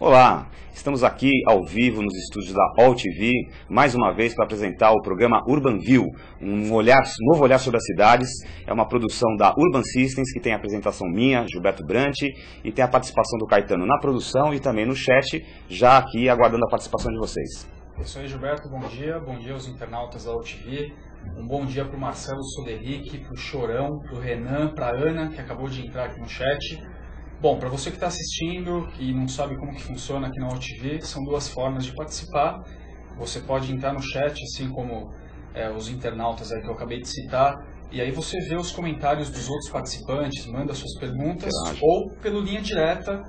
Olá, estamos aqui ao vivo nos estúdios da All TV, mais uma vez para apresentar o programa Urban View, um novo olhar sobre as cidades. É uma produção da Urban Systems, que tem a apresentação minha, Gilberto Brandt, e tem a participação do Caetano na produção e também no chat, já aqui aguardando a participação de vocês. É isso aí, Gilberto, bom dia aos internautas da All TV, um bom dia para o Marcelo Soderic, para o Chorão, para o Renan, para a Ana, que acabou de entrar aqui no chat. Bom, para você que está assistindo e não sabe como que funciona aqui na All TV, são duas formas de participar. Você pode entrar no chat, assim como os internautas aí que eu acabei de citar, e aí você vê os comentários dos outros participantes, manda suas perguntas, ou pelo linha direta,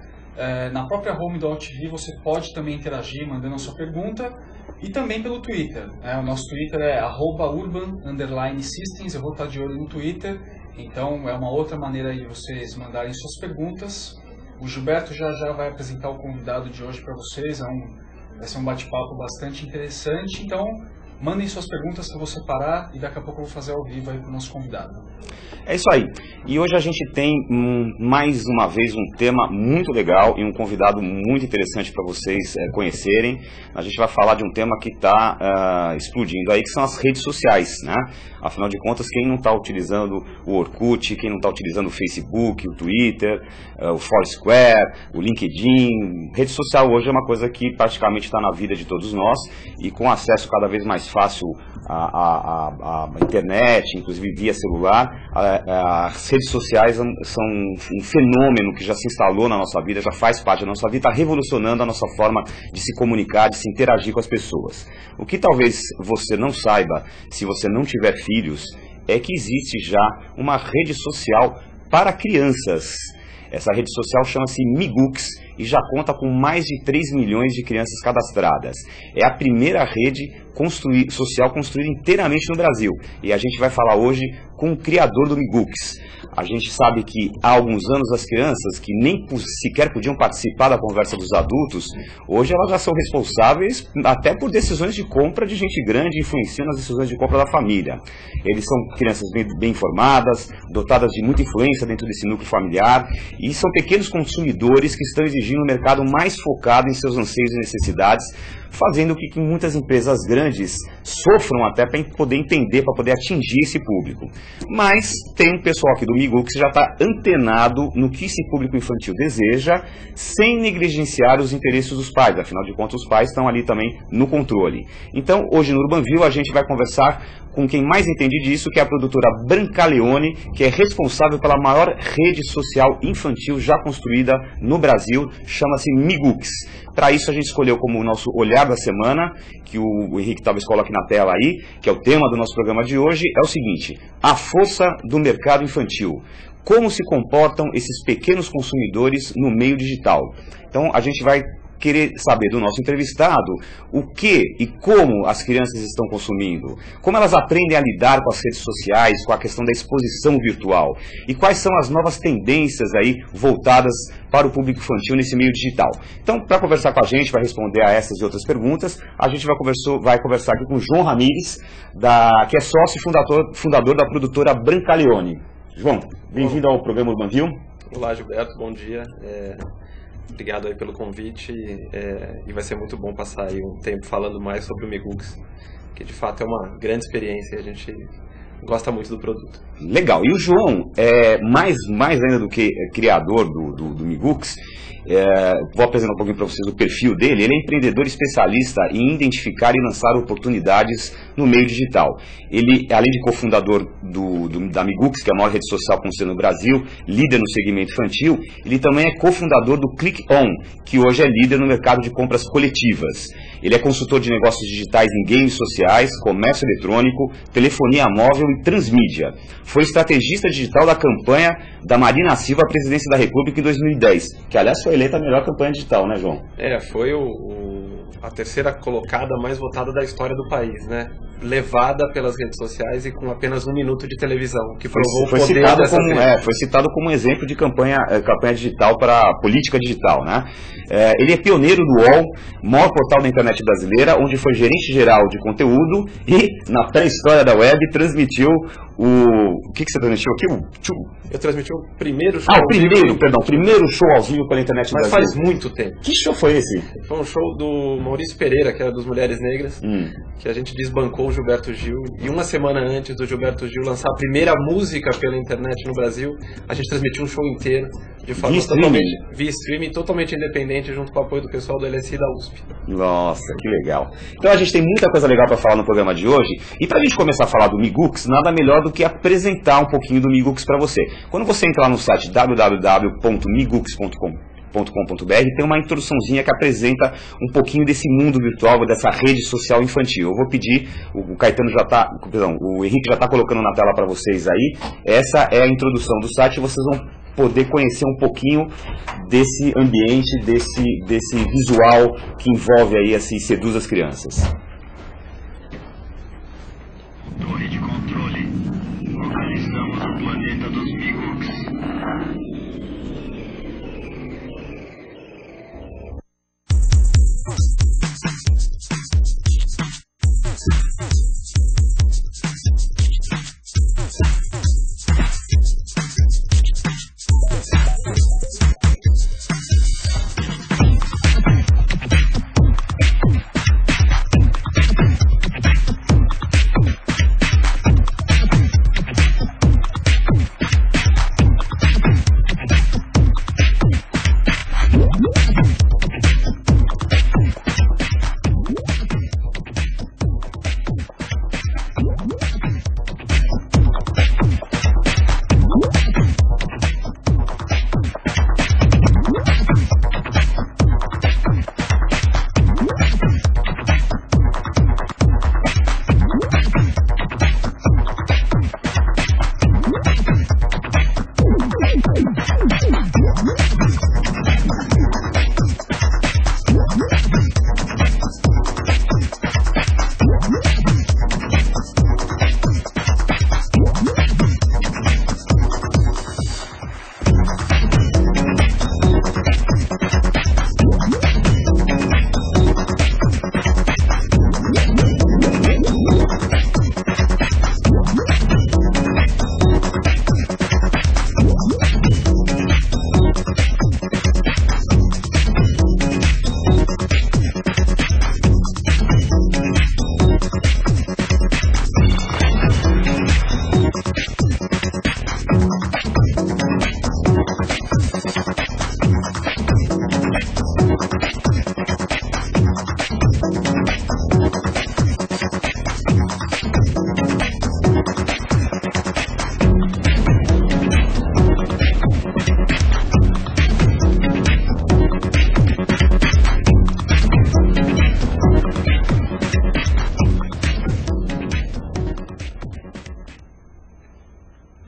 na própria home da All TV você pode também interagir mandando a sua pergunta, e também pelo Twitter. O nosso Twitter é @urban_systems, eu vou estar de olho no Twitter. Então é uma outra maneira de vocês mandarem suas perguntas. O Gilberto já vai apresentar o convidado de hoje para vocês, vai ser um bate-papo bastante interessante. Então mandem suas perguntas que eu vou separar e daqui a pouco eu vou fazer ao vivo aí para o nosso convidado. É isso aí. E hoje a gente tem mais uma vez um tema muito legal e um convidado muito interessante para vocês conhecerem. A gente vai falar de um tema que está explodindo aí, que são as redes sociais, né? Afinal de contas, quem não está utilizando o Orkut, quem não está utilizando o Facebook, o Twitter, o Foursquare, o LinkedIn. Rede social hoje é uma coisa que praticamente está na vida de todos nós, e com acesso cada vez mais fácil à internet, inclusive via celular, as redes sociais são um fenômeno que já se instalou na nossa vida, já faz parte da nossa vida, está revolucionando a nossa forma de se comunicar, de se interagir com as pessoas. O que talvez você não saiba, se você não tiver filhos, é que existe já uma rede social para crianças. Essa rede social chama-se Migux e já conta com mais de 3 milhões de crianças cadastradas. É a primeira rede social construída inteiramente no Brasil. E a gente vai falar hoje com o criador do Migux. A gente sabe que há alguns anos as crianças, que nem sequer podiam participar da conversa dos adultos, hoje elas já são responsáveis até por decisões de compra de gente grande, influenciando as decisões de compra da família. Eles são crianças bem informadas, dotadas de muita influência dentro desse núcleo familiar, e são pequenos consumidores que estão exigindo um mercado mais focado em seus anseios e necessidades, fazendo com que muitas empresas grandes sofram até para poder entender, para poder atingir esse público. Mas tem um pessoal aqui do Migux que já está antenado no que esse público infantil deseja, sem negligenciar os interesses dos pais. Afinal de contas, os pais estão ali também no controle. Então, hoje no Urban View, a gente vai conversar com quem mais entende disso, que é a produtora Brancaleone, que é responsável pela maior rede social infantil já construída no Brasil, chama-se Migux. Para isso a gente escolheu como o nosso olhar da semana, que o Henrique talvez coloque na tela aí, que é o tema do nosso programa de hoje, é o seguinte: a força do mercado infantil. Como se comportam esses pequenos consumidores no meio digital? Então a gente vai querer saber do nosso entrevistado o que e como as crianças estão consumindo, como elas aprendem a lidar com as redes sociais, com a questão da exposição virtual, e quais são as novas tendências aí voltadas para o público infantil nesse meio digital. Então, para conversar com a gente, vai responder a essas e outras perguntas, a gente vai conversar aqui com o João Ramires, que é sócio e fundador da produtora Brancaleone. João, bem-vindo ao programa Urban View. Olá, Gilberto, bom dia. Obrigado aí pelo convite, e vai ser muito bom passar aí um tempo falando mais sobre o Migux, que de fato é uma grande experiência e a gente gosta muito do produto. Legal, e o João, mais ainda do que criador do Migux, vou apresentar um pouquinho para vocês o perfil dele. Ele é empreendedor especialista em identificar e lançar oportunidades no meio digital. Ele, além de cofundador da Migux, que é a maior rede social construída no Brasil, líder no segmento infantil, ele também é cofundador do ClickOn, que hoje é líder no mercado de compras coletivas. Ele é consultor de negócios digitais em games sociais, comércio eletrônico, telefonia móvel e transmídia. Foi estrategista digital da campanha da Marina Silva à presidência da República em 2010, que aliás foi eleita a melhor campanha digital, né, João? Foi a terceira colocada mais votada da história do país, né? levada pelas redes sociais e com apenas 1 minuto de televisão, que provou foi o poder citado dessas redes. foi citado como exemplo de campanha digital para política digital, né? Ele é pioneiro do UOL, maior portal da internet brasileira, onde foi gerente geral de conteúdo e, na pré-história da web, transmitiu o que você transmitiu aqui? Eu transmiti o primeiro show primeiro show ao vivo pela internet mas brasileira. faz muito tempo. Que show foi esse? Foi um show do Maurício Pereira, que era dos Mulheres Negras, que a gente desbancou o Gilberto Gil, e 1 semana antes do Gilberto Gil lançar a primeira música pela internet no Brasil, a gente transmitiu um show inteiro de forma via streaming, totalmente independente, junto com o apoio do pessoal do LSI da USP. Nossa, que legal. Então a gente tem muita coisa legal para falar no programa de hoje, e para a gente começar a falar do Migux, nada melhor do que apresentar um pouquinho do Migux para você. Quando você entrar no site www.migux.com.br, tem uma introduçãozinha que apresenta um pouquinho desse mundo virtual, dessa rede social infantil. Eu vou pedir, o Henrique já está colocando na tela para vocês aí. Essa é a introdução do site, vocês vão poder conhecer um pouquinho desse ambiente, desse visual que envolve aí, assim, seduz as crianças. Torre de controle. Localizamos o planeta dos Migux.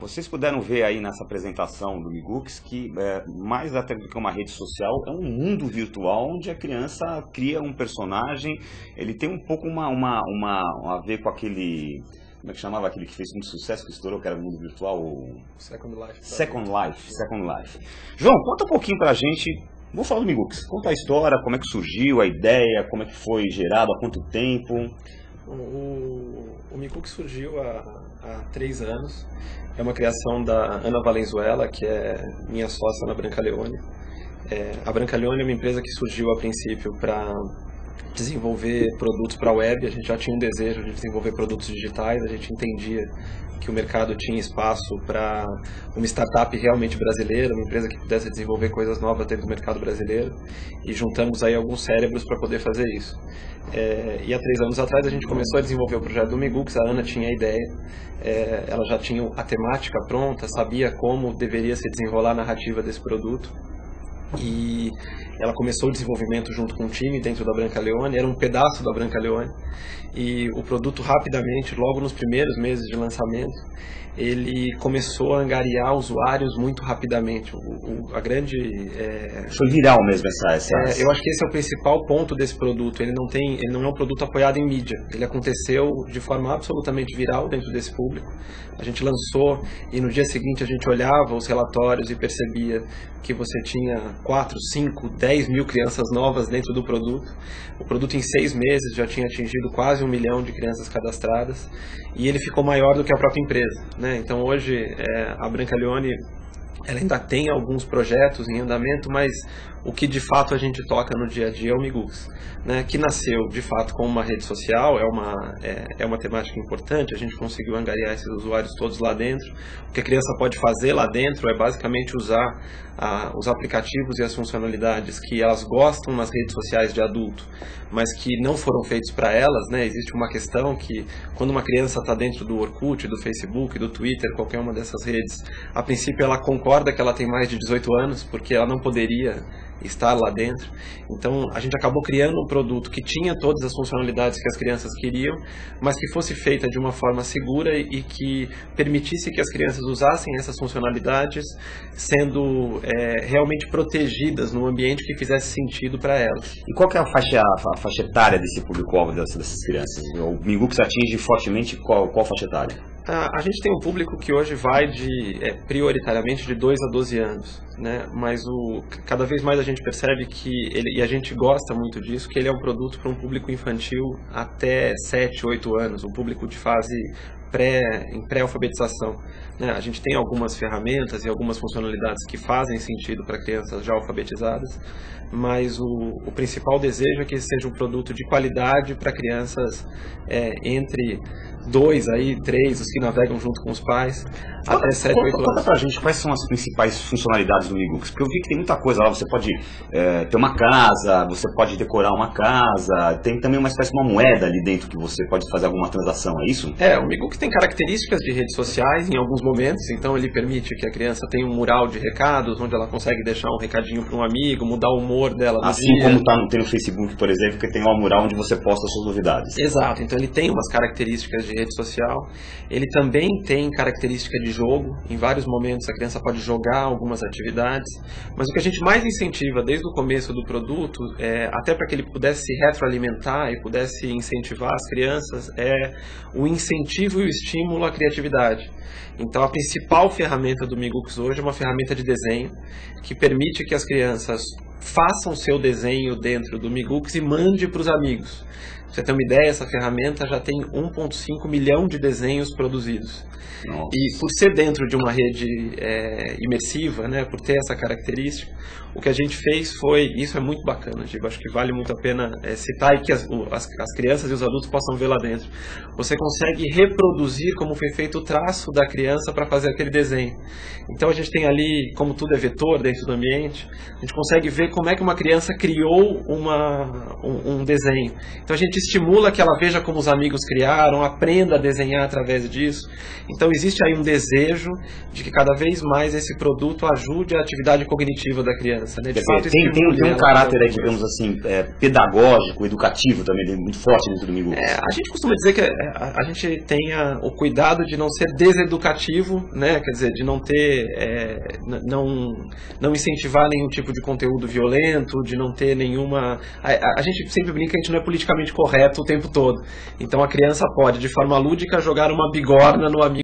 Vocês puderam ver aí nessa apresentação do Migux que mais até do que uma rede social, é um mundo virtual onde a criança cria um personagem. Ele tem um pouco a ver com aquele... Como é que chamava aquele que fez muito sucesso, que estourou, que era o mundo virtual? Second Life. Second Life. João, conta um pouquinho pra gente. Vou falar do Migux. Conta a história, como é que surgiu, a ideia, como é que foi gerado, há quanto tempo. O Migux surgiu há 3 anos. É uma criação da Ana Valenzuela, que é minha sócia na Brancaleone. A Brancaleone é uma empresa que surgiu a princípio para desenvolver produtos para a web. A gente já tinha um desejo de desenvolver produtos digitais. A gente entendia que o mercado tinha espaço para uma startup realmente brasileira, uma empresa que pudesse desenvolver coisas novas dentro do mercado brasileiro, e juntamos aí alguns cérebros para poder fazer isso. E há 3 anos atrás a gente começou a desenvolver o projeto do Migux. A Ana tinha a ideia, ela já tinha a temática pronta, sabia como deveria se desenrolar a narrativa desse produto, e Ela começou o desenvolvimento junto com o time dentro da Brancaleone, era um pedaço da Brancaleone, e o produto rapidamente, logo nos primeiros meses de lançamento, ele começou a angariar usuários muito rapidamente. A grande... Foi viral mesmo essa... eu acho que esse é o principal ponto desse produto. Ele não é um produto apoiado em mídia. Ele aconteceu de forma absolutamente viral dentro desse público. A gente lançou e no dia seguinte a gente olhava os relatórios e percebia que você tinha 4, 5, 10 mil crianças novas dentro do produto. O produto em 6 meses já tinha atingido quase 1 milhão de crianças cadastradas e ele ficou maior do que a própria empresa, né? Então hoje a Brancaleone ela ainda tem alguns projetos em andamento, mas o que de fato a gente toca no dia a dia é o Migux, né, que nasceu de fato como uma rede social, é uma temática importante, a gente conseguiu angariar esses usuários todos lá dentro. O que a criança pode fazer lá dentro é basicamente usar os aplicativos e as funcionalidades que elas gostam nas redes sociais de adulto, mas que não foram feitos para elas, né? Existe uma questão que quando uma criança está dentro do Orkut, do Facebook, do Twitter, qualquer uma dessas redes, a princípio ela concorda que ela tem mais de 18 anos, porque ela não poderia estar lá dentro. Então a gente acabou criando um produto que tinha todas as funcionalidades que as crianças queriam, mas que fosse feita de uma forma segura e que permitisse que as crianças usassem essas funcionalidades sendo realmente protegidas num ambiente que fizesse sentido para elas. E qual que é a faixa etária desse público-alvo dessas crianças? O Migux atinge fortemente qual faixa etária? A gente tem um público que hoje vai prioritariamente de 2 a 12 anos, né? Mas cada vez mais a gente percebe que e a gente gosta muito disso, que ele é um produto para um público infantil até 7, 8 anos, um público de fase em pré-alfabetização, né? A gente tem algumas ferramentas e algumas funcionalidades que fazem sentido para crianças já alfabetizadas, mas o principal desejo é que esse seja um produto de qualidade para crianças entre 2 aí 3, os que navegam junto com os pais, até 7, 8 anos. Conta pra gente quais são as principais funcionalidades do Migux, porque eu vi que tem muita coisa lá, você pode ter uma casa, você pode decorar uma casa, tem também uma espécie de uma moeda ali dentro que você pode fazer alguma transação, é isso? O Migux tem características de redes sociais em alguns momentos, então ele permite que a criança tenha um mural de recados, onde ela consegue deixar um recadinho para um amigo, mudar o humor dela no assim dia. Como tem no Facebook, por exemplo, que tem uma mural onde você posta suas novidades. Exato, então ele tem umas características de rede social, ele também tem característica de jogo, em vários momentos a criança pode jogar algumas atividades, mas o que a gente mais incentiva desde o começo do produto, até para que ele pudesse se retroalimentar e pudesse incentivar as crianças, é o incentivo e o estímulo à criatividade. Então a principal ferramenta do Migux hoje é uma ferramenta de desenho, que permite que as crianças façam seu desenho dentro do Migux e mande para os amigos. Pra você ter uma ideia, essa ferramenta já tem 1,5 milhão de desenhos produzidos. Nossa. E por ser dentro de uma rede imersiva, né, por ter essa característica, o que a gente fez foi, isso é muito bacana, Giba, acho que vale muito a pena citar e que as crianças e os adultos possam ver lá dentro. Você consegue reproduzir como foi feito o traço da criança para fazer aquele desenho. Então a gente tem ali, como tudo é vetor dentro do ambiente, a gente consegue ver como é que uma criança criou um desenho. Então a gente estimula que ela veja como os amigos criaram, aprenda a desenhar através disso. Então existe aí um desejo de que cada vez mais esse produto ajude a atividade cognitiva da criança, né? Tem um caráter, digamos assim, pedagógico, educativo também, muito forte dentro do Migux. A gente costuma dizer que a gente tenha o cuidado de não ser deseducativo, né? Quer dizer, de não ter, não incentivar nenhum tipo de conteúdo violento, de não ter nenhuma... A gente sempre brinca que a gente não é politicamente correto o tempo todo. Então a criança pode, de forma lúdica, jogar uma bigorna no amigo